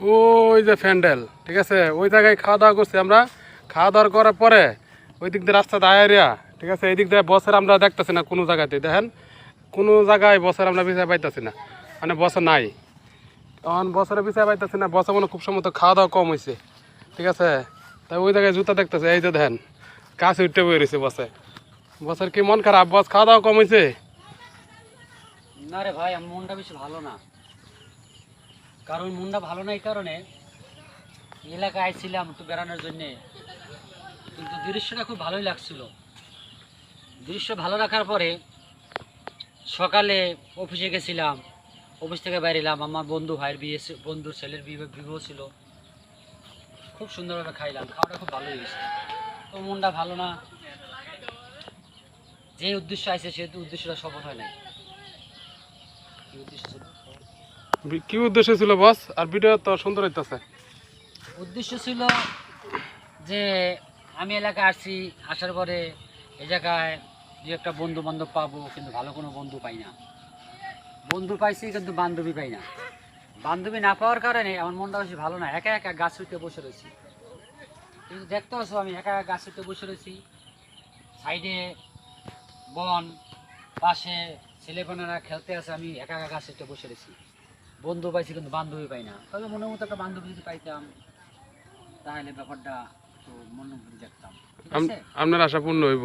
ওই যে প্যান্ডেল, ঠিক আছে, ওই জায়গায় খাওয়া দাওয়া করছি আমরা। খাওয়া দাওয়া করার পরে ওই দিক দিয়ে রাস্তা দাঁড়িয়ে, ঠিক আছে, এই দিক দিয়ে বছর আমরা দেখতেছি না কোনো জায়গাতে। দেখেন কোনো জায়গায় বছর আমরা বিচার পাইতেছি না, মানে বছর নাই। তখন বছরে বিচার পাইতেছি না, বছর মনে খুব সম্ভবত খাওয়া দাওয়া কম হয়েছে, ঠিক আছে। তাই ওই জায়গায় জুতা দেখতেছে, এই যে দেখেন গাছ উঠতে বয়ে রয়েছে বছর। বছর কি মন খারাপ? বস খাওয়া দাওয়া কম হয়েছে? না রে ভাই, আমার মনটা বেশি ভালো না। কারণ মনটা ভালো না এই কারণে, এলাকায় আইছিলাম একটু বেড়ানোর জন্যে, কিন্তু দৃশ্যটা খুব ভালোই লাগছিল। দৃশ্য ভালো রাখার পরে সকালে অফিসে গেছিলাম, অফিস থেকে বেরিলাম, আমার বন্ধু ভাইয়ের বিয়ে, বন্ধুর ছেলের বিবাহ ছিল। খুব সুন্দরভাবে খাইলাম, খাওয়াটা খুব ভালো হয়েছে। তো মনটা ভালো না, যে উদ্দেশ্য আছে সে উদ্দেশ্যটা সফল হয় নাই। কি উদ্দেশ্য ছিল? কি উদ্দেশ্য ছিল বস? আর ভিডিও তো সুন্দর হইতেছে। উদ্দেশ্য ছিল যে আমি এলাকায় আসছি, আসার পরে এই জায়গায় দু একটা বন্ধু বান্ধব পাবো, কিন্তু ভালো কোনো বন্ধু পাই না। বন্ধু পাইছি কিন্তু বান্ধবী পাই না। বান্ধবী না পাওয়ার কারণে আমার মনটা বেশি ভালো না, একা একা গাছ উঠতে বসে রয়েছি। কিন্তু দেখতে পাচ্ছ আমি একা একা গাছ উঠতে বসে রয়েছি, সাইডে বন, পাশে ছেলেপেলেরা খেলতে আছে, আমি একা একা গাছ উঠতে বসে রয়েছি। বন্ধু পাইছি কিন্তু বান্ধবী পাই না। তবে মনের মতো একটা বান্ধবী যদি পাইতাম তাহলে ব্যাপারটা তো মন ভরে দেখতাম। ঠিক আছে। আপনার আশা পূর্ণ হইব।